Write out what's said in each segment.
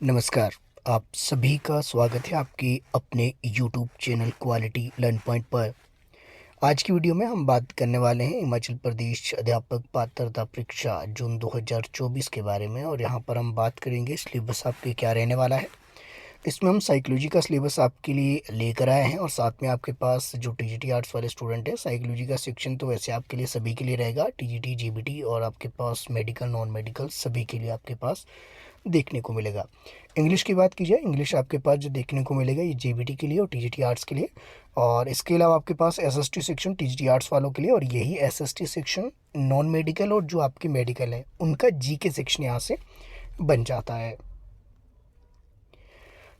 नमस्कार। आप सभी का स्वागत है आपके अपने YouTube channel quality learn point पर। आज की वीडियो में हम बात करने वाले हैं हिमाचल प्रदेश अध्यापक पात्रता परीक्षा जून 2024 के बारे में। और यहाँ पर हम बात करेंगे सिलेबस आपके क्या रहने वाला है। इसमें हम साइकोलॉजी का सिलेबस आपके लिए लेकर आए हैं और साथ में आपके पास जो टीजीटी आर्ट्स वाले स्टूडेंट हैं, साइकोलॉजी का सेक्शन तो वैसे आपके लिए सभी के लिए रहेगा, टीजीटी जीबीटी और आपके पास मेडिकल नॉन मेडिकल सभी के लिए आपके पास देखने को मिलेगा। इंग्लिश की बात की जाए, इंग्लिश आपके पास जो देखने को मिलेगा ये जीबीटी के लिए और टीजीटी आर्ट्स के लिए। और इसके अलावा आपके पास एसएसटी सेक्शन टीजीटी आर्ट्स वालों के लिए, और यही एसएसटी सेक्शन नॉन मेडिकल और जो आपकी मेडिकल है उनका जीके सेक्शन यहाँ से बन जाता है।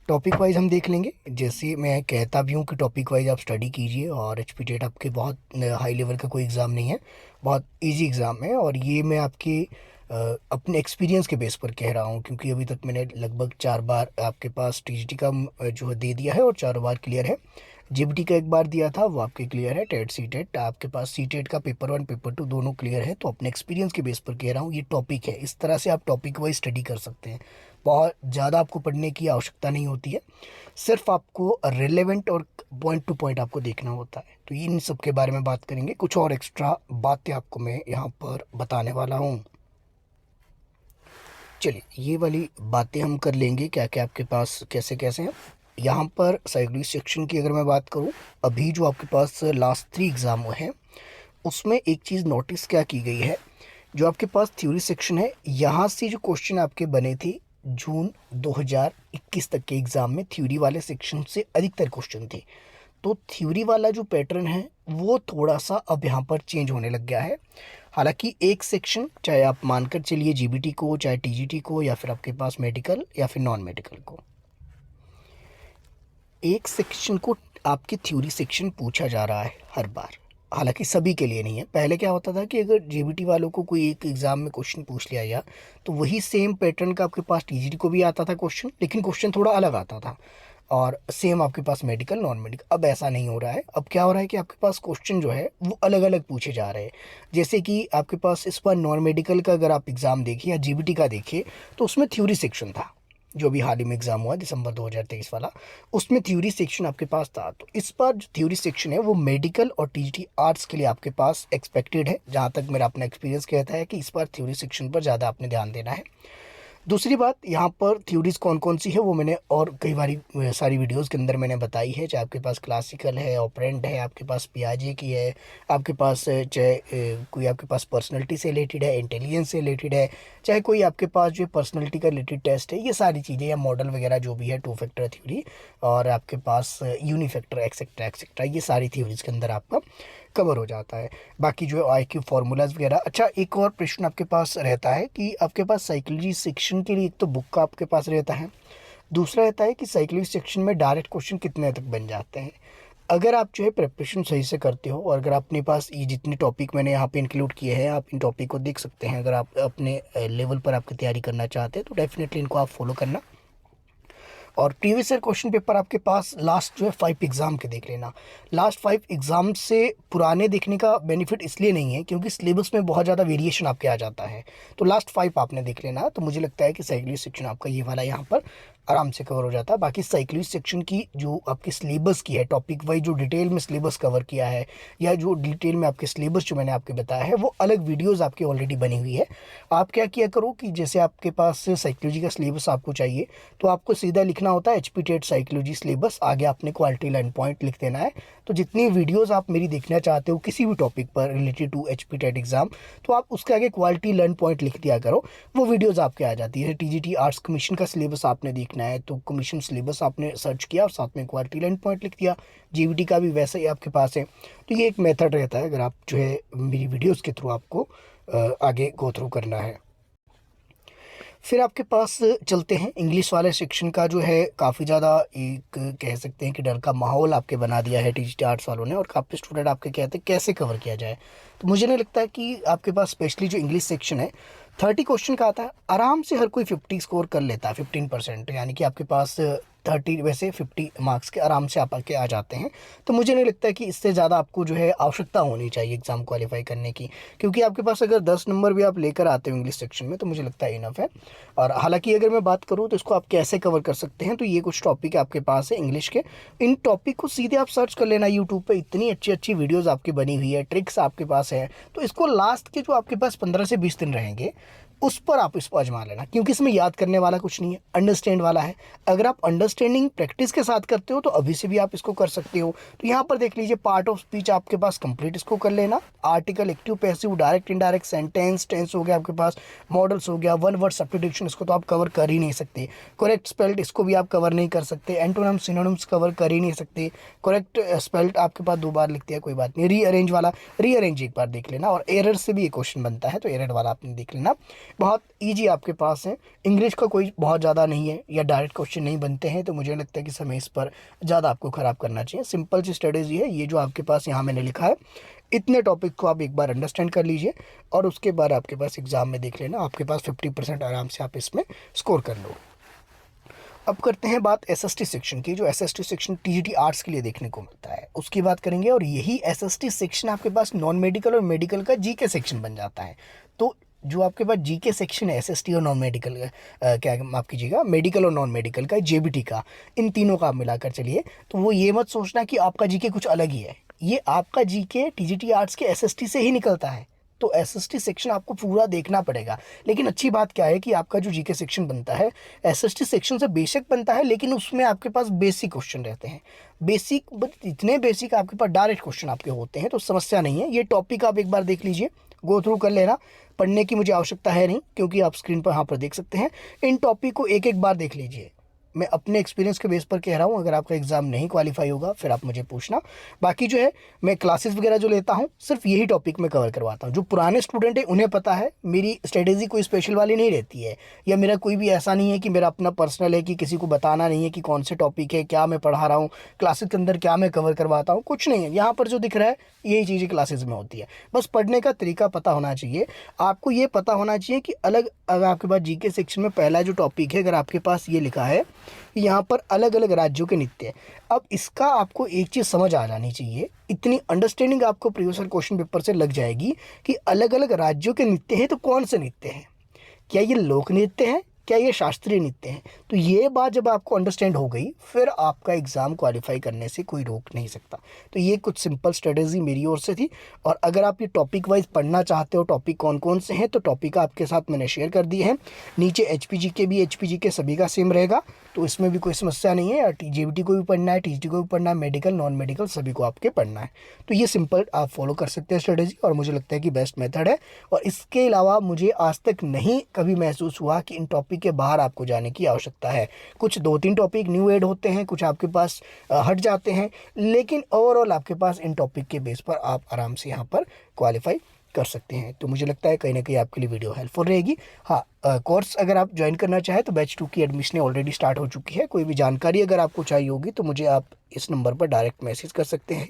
टॉपिक वाइज हम देख लेंगे। जैसे मैं कहता भी हूँ कि टॉपिक वाइज आप स्टडी कीजिए, और एचपीटेट आपके बहुत हाई लेवल का कोई एग्ज़ाम नहीं है, बहुत इजी एग्ज़ाम है। और ये मैं आपके अपने एक्सपीरियंस के बेस पर कह रहा हूँ, क्योंकि अभी तक मैंने लगभग 4 बार आपके पास टीजीटी का जो है दे दिया है और 4 बार क्लियर है। जीबीटी का 1 बार दिया था, वो आपके क्लियर है। टेट सीटेट आपके पास सीटेट का पेपर 1 पेपर 2 दोनों क्लियर है। तो अपने एक्सपीरियंस के बेस पर कह रहा हूँ, ये टॉपिक है, इस तरह से आप टॉपिक वाइज स्टडी कर सकते हैं। बहुत ज़्यादा आपको पढ़ने की आवश्यकता नहीं होती है, सिर्फ आपको रेलेवेंट और पॉइंट टू पॉइंट आपको देखना होता है। तो इन सब के बारे में बात करेंगे, कुछ और एक्स्ट्रा बातें आपको मैं यहाँ पर बताने वाला हूँ। चलिए ये वाली बातें हम कर लेंगे, क्या क्या आपके पास कैसे कैसे हैं। यहाँ पर साइकोलॉजी सेक्शन की अगर मैं बात करूँ, अभी जो आपके पास लास्ट 3 एग्ज़ाम हुए हैं उसमें एक चीज़ नोटिस क्या की गई है, जो आपके पास थ्योरी सेक्शन है यहाँ से जो क्वेश्चन आपके बने थे जून 2021 तक के एग्ज़ाम में, थ्योरी वाले सेक्शन से अधिकतर क्वेश्चन थे। तो थ्योरी वाला जो पैटर्न है वो थोड़ा सा अब यहाँ पर चेंज होने लग गया है। हालांकि एक सेक्शन, चाहे आप मानकर चलिए जीबीटी को, चाहे टीजीटी को, या फिर आपके पास मेडिकल या फिर नॉन मेडिकल को, एक सेक्शन को आपके थ्योरी सेक्शन पूछा जा रहा है हर बार। हालांकि सभी के लिए नहीं है। पहले क्या होता था कि अगर जीबीटी वालों को कोई एक एग्ज़ाम में क्वेश्चन पूछ लिया गया तो वही सेम पैटर्न का आपके पास टीजीटी को भी आता था क्वेश्चन, लेकिन क्वेश्चन थोड़ा अलग आता था। और सेम आपके पास मेडिकल नॉन मेडिकल। अब ऐसा नहीं हो रहा है। अब क्या हो रहा है कि आपके पास क्वेश्चन जो है वो अलग अलग पूछे जा रहे हैं। जैसे कि आपके पास इस बार नॉन मेडिकल का अगर आप एग्ज़ाम देखिए या जीबीटी का देखिए, तो उसमें थ्योरी सेक्शन था। जो भी हाल ही में एग्ज़ाम हुआ दिसंबर 2023 वाला, उसमें थ्योरी सेक्शन आपके पास था। तो इस बार जो थ्योरी सेक्शन है वो मेडिकल और टीजीटी आर्ट्स के लिए आपके पास एक्सपेक्टेड है। जहाँ तक मेरा अपना एक्सपीरियंस कहता है कि इस बार थ्योरी सेक्शन पर ज़्यादा आपने ध्यान देना है। दूसरी बात, यहाँ पर थ्योरीज कौन कौन सी है वो मैंने और कई बारी सारी वीडियोस के अंदर मैंने बताई है। चाहे आपके पास क्लासिकल है, ऑपरेंट है, आपके पास पियाजे की है, आपके पास चाहे कोई आपके पास पर्सनैलिटी से रिलेटेड है, इंटेलिजेंस से रिलेटेड है, चाहे कोई आपके पास जो पर्सनैलिटी का रिलेटेड टेस्ट है, ये सारी चीज़ें या मॉडल वगैरह जो भी है, 2 फैक्टर थ्योरी और आपके पास यूनिफैक्टर एक्सेट्रा एक्सेट्रा, ये सारी थ्योरीज के अंदर आपका कवर हो जाता है। बाकी जो है IQ फार्मूलाज वगैरह। अच्छा, एक और प्रश्न आपके पास रहता है कि आपके पास साइकोलॉजी सेक्शन के लिए एक तो बुक का आपके पास रहता है, दूसरा रहता है कि साइकोलॉजी सेक्शन में डायरेक्ट क्वेश्चन कितने तक बन जाते हैं। अगर आप जो है प्रिपरेशन सही से करते हो, और अगर अपने पास ये जितने टॉपिक मैंने यहाँ पे इंक्लूड किए हैं, आप इन टॉपिक को देख सकते हैं। अगर आप अपने लेवल पर आपकी तैयारी करना चाहते हैं तो डेफिनेटली इनको आप फॉलो करना। और प्रीवियस ईयर क्वेश्चन पेपर आपके पास लास्ट जो है 5 एग्ज़ाम के देख लेना। लास्ट 5 एग्ज़ाम से पुराने देखने का बेनिफिट इसलिए नहीं है क्योंकि सिलेबस में बहुत ज़्यादा वेरिएशन आपके आ जाता है। तो लास्ट 5 आपने देख लेना। तो मुझे लगता है कि साइकोलॉजी सेक्शन आपका ये वाला यहाँ पर आराम से कवर हो जाता है। बाकी साइकोलॉजी सेक्शन की जो आपकी सिलेबस की है, टॉपिक वाइज जो डिटेल में सिलेबस कवर किया है, या जो डिटेल में आपके सिलेबस जो मैंने आपके बताया है, वो अलग वीडियोस आपकी ऑलरेडी बनी हुई है। आप क्या किया करो कि जैसे आपके पास साइकोलॉजी का सिलेबस आपको चाहिए, तो आपको सीधा लिखना होता है एचपीटेट साइकोलॉजी सिलेबस, आगे आपने क्वालिटी लर्न पॉइंट लिख देना है। तो जितनी वीडियोस आप मेरी देखना चाहते हो किसी भी टॉपिक पर रिलेटेड टू एचपीटेट एग्जाम, तो आप उसके आगे क्वालिटी लर्न पॉइंट लिख दिया करो, वो वीडियोस आपके आ जाती है। टीजीटी आर्ट्स कमीशन का सिलेबस आपने देखना है तो कमीशन सिलेबस आपने सर्च किया और साथ में क्वालिटी लर्न पॉइंट लिख दिया। जीबीटी का भी वैसे ही आपके पास है। तो ये एक मेथड रहता है अगर आप जो है मेरी वीडियोस के थ्रू आपको आगे गो थ्रू करना है। फिर आपके पास चलते हैं इंग्लिश वाले सेक्शन का, जो है काफ़ी ज़्यादा एक कह सकते हैं कि डर का माहौल आपके बना दिया है टीजीटी आर्ट्स वालों ने, और काफ़ी स्टूडेंट आपके कहते हैं कैसे कवर किया जाए। तो मुझे नहीं लगता है कि आपके पास स्पेशली जो इंग्लिश सेक्शन है 30 क्वेश्चन का आता है, आराम से हर कोई 50 स्कोर कर लेता है, 15%, यानी कि आपके पास 30 वैसे 50 मार्क्स के आराम से आप आके आ जाते हैं। तो मुझे नहीं लगता कि इससे ज़्यादा आपको जो है आवश्यकता होनी चाहिए एग्ज़ाम क्वालिफाई करने की, क्योंकि आपके पास अगर 10 नंबर भी आप लेकर आते हो इंग्लिश सेक्शन में तो मुझे लगता है इनफ है। और हालांकि अगर मैं बात करूँ तो इसको आप कैसे कवर कर सकते हैं, तो ये कुछ टॉपिक आपके पास है इंग्लिश के। इन टॉपिक को सीधे आप सर्च कर लेना यूट्यूब पे, इतनी अच्छी अच्छी वीडियोज़ आपकी बनी हुई है, ट्रिक्स आपके पास है। तो इसको लास्ट के जो आपके पास 15 से 20 दिन रहेंगे उस पर आप इसको आजमा लेना, क्योंकि इसमें याद करने वाला कुछ नहीं है, अंडरस्टैंड वाला है। अगर आप अंडरस्टैंडिंग प्रैक्टिस के साथ करते हो तो अभी से भी आप इसको कर सकते हो। तो यहाँ पर देख लीजिए, पार्ट ऑफ स्पीच आपके पास कंप्लीट इसको कर लेना, article, active, passive, direct, indirect, sentence, tense हो गया आपके पास, मॉडल्स हो गया, वन वर्ड सब्स्टिट्यूशन, इसको तो आप कवर कर ही नहीं सकते। करेक्ट स्पेल्ड, इसको भी आप कवर नहीं कर सकते। एंटोनिम्स, सिनोनिम्स कवर कर ही नहीं सकते। करेक्ट स्पेल्ड आपके पास 2 बार लिखते हैं, कोई बात नहीं। रीअरेंज वाला, रीअरेंज एक बार देख लेना। और एरर से भी एक क्वेश्चन बनता है, तो एरर वाला आपने देख लेना। बहुत ईजी आपके पास है, इंग्लिश का कोई बहुत ज़्यादा नहीं है या डायरेक्ट क्वेश्चन नहीं बनते हैं, तो मुझे लगता है कि समय इस पर ज़्यादा आपको ख़राब करना चाहिए। सिंपल सी स्ट्रेटेजी है ये जो आपके पास यहाँ मैंने लिखा है। इतने टॉपिक को आप एक बार अंडरस्टैंड कर लीजिए और उसके बाद आपके पास एग्ज़ाम में देख लेना, आपके पास 50% आराम से आप इसमें स्कोर कर लो। अब करते हैं बात एसएसटी सेक्शन की, जो एसएसटी सेक्शन टीजीटी आर्ट्स के लिए देखने को मिलता है उसकी बात करेंगे। और यही एसएसटी सेक्शन आपके पास नॉन मेडिकल और मेडिकल का जीके सेक्शन बन जाता है। तो जो आपके पास जीके सेक्शन है एसएसटी और नॉन मेडिकल क्या माफ़ कीजिएगा, मेडिकल और नॉन मेडिकल का, जेबीटी का, इन तीनों का आप मिलाकर चलिए, तो वो ये मत सोचना कि आपका जीके कुछ अलग ही है। ये आपका जीके टीजीटी आर्ट्स के एसएसटी से ही निकलता है। तो एसएसटी सेक्शन आपको पूरा देखना पड़ेगा। लेकिन अच्छी बात क्या है कि आपका जो जीके सेक्शन बनता है एसएसटी सेक्शन से बेसिक बनता है, लेकिन उसमें आपके पास बेसिक क्वेश्चन रहते हैं। बेसिक, बट इतने बेसिक आपके पास डायरेक्ट क्वेश्चन आपके होते हैं, तो समस्या नहीं है। ये टॉपिक आप एक बार देख लीजिए, गो थ्रू कर लेना। पढ़ने की मुझे आवश्यकता है नहीं, क्योंकि आप स्क्रीन पर यहाँ पर देख सकते हैं। इन टॉपिक को एक एक बार देख लीजिए। मैं अपने एक्सपीरियंस के बेस पर कह रहा हूँ, अगर आपका एग्ज़ाम नहीं क्वालिफाई होगा फिर आप मुझे पूछना। बाकी जो है मैं क्लासेस वगैरह जो लेता हूँ सिर्फ यही टॉपिक में कवर करवाता हूँ। जो पुराने स्टूडेंट हैं उन्हें पता है मेरी स्ट्रेटेजी कोई स्पेशल वाली नहीं रहती है, या मेरा कोई भी ऐसा नहीं है कि मेरा अपना पर्सनल है कि किसी को बताना नहीं है कि कौन से टॉपिक है, क्या मैं पढ़ा रहा हूँ, क्लासेस के अंदर क्या मैं कवर करवाता हूँ, कुछ नहीं है। यहाँ पर जो दिख रहा है यही चीज़ें क्लासेस में होती है। बस पढ़ने का तरीका पता होना चाहिए। आपको ये पता होना चाहिए कि अलग, अगर आपके पास जीके सेक्शन में पहला जो टॉपिक है, अगर आपके पास ये लिखा है कि यहाँ पर अलग अलग राज्यों के नृत्य है, अब इसका आपको एक चीज़ समझ आ जानी चाहिए, इतनी अंडरस्टैंडिंग आपको प्रीवियस क्वेश्चन पेपर से लग जाएगी कि अलग अलग राज्यों के नृत्य हैं, तो कौन से नृत्य हैं, क्या ये लोक नृत्य हैं, क्या ये शास्त्रीय नृत्य हैं। तो ये बात जब आपको अंडरस्टैंड हो गई फिर आपका एग्ज़ाम क्वालिफाई करने से कोई रोक नहीं सकता। तो ये कुछ सिंपल स्ट्रेटेजी मेरी ओर से थी। और अगर आप ये टॉपिक वाइज पढ़ना चाहते हो, टॉपिक कौन कौन से हैं, तो टॉपिक आपके साथ मैंने शेयर कर दिए हैं नीचे। एचपीजी के भी, एचपीजी के सभी का सेम रहेगा, तो इसमें भी कोई समस्या नहीं है। जेबीटी को भी पढ़ना है, टीजीटी को भी पढ़ना है, मेडिकल नॉन मेडिकल सभी को आपके पढ़ना है। तो ये सिंपल आप फॉलो कर सकते हैं स्ट्रेटेजी, और मुझे लगता है कि बेस्ट मेथड है। और इसके अलावा मुझे आज तक नहीं कभी महसूस हुआ कि इन टॉपिक के बाहर आपको जाने की आवश्यकता है। कुछ 2-3 टॉपिक न्यू ऐड होते हैं, कुछ आपके पास हट जाते हैं, लेकिन ओवरऑल आपके पास इन टॉपिक के बेस पर आप आराम से यहाँ पर क्वालिफाई कर सकते हैं। तो मुझे लगता है कहीं ना कहीं आपके लिए वीडियो हेल्पफुल रहेगी। हाँ, कोर्स अगर आप ज्वाइन करना चाहें तो बैच 2 की एडमिशन ऑलरेडी स्टार्ट हो चुकी है। कोई भी जानकारी अगर आपको चाहिए होगी तो मुझे आप इस नंबर पर डायरेक्ट मैसेज कर सकते हैं।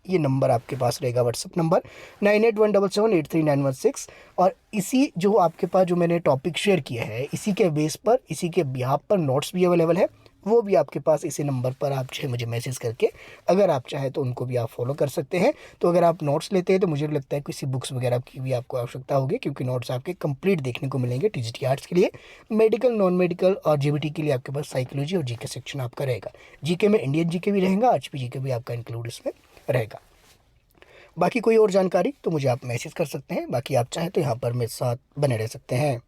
ये नंबर आपके पास रहेगा, व्हाट्सअप नंबर 9817783916। और इसी जो आपके पास जो मैंने टॉपिक शेयर किया है, इसी के बेस पर, इसी के बिहाफ पर नोट्स भी अवेलेबल है, वो भी आपके पास इसी नंबर पर आप जो है मुझे मैसेज करके अगर आप चाहें तो उनको भी आप फॉलो कर सकते हैं। तो अगर आप नोट्स लेते हैं तो मुझे लगता है किसी बुक्स वगैरह की भी आपको आवश्यकता होगी, क्योंकि नोट्स आपके कंप्लीट देखने को मिलेंगे टीजीटी आर्ट्स के लिए। मेडिकल, नॉन मेडिकल और जेबीटी के लिए आपके पास साइकोलॉजी और जीके सेक्शन आपका रहेगा। जीके में इंडियन जीके भी रहेगा, एचपीजी के भी आपका इंक्लूड इसमें रहेगा। बाकी कोई और जानकारी तो मुझे आप मैसेज कर सकते हैं, बाकी आप चाहें तो यहाँ पर मेरे साथ बने रह सकते हैं।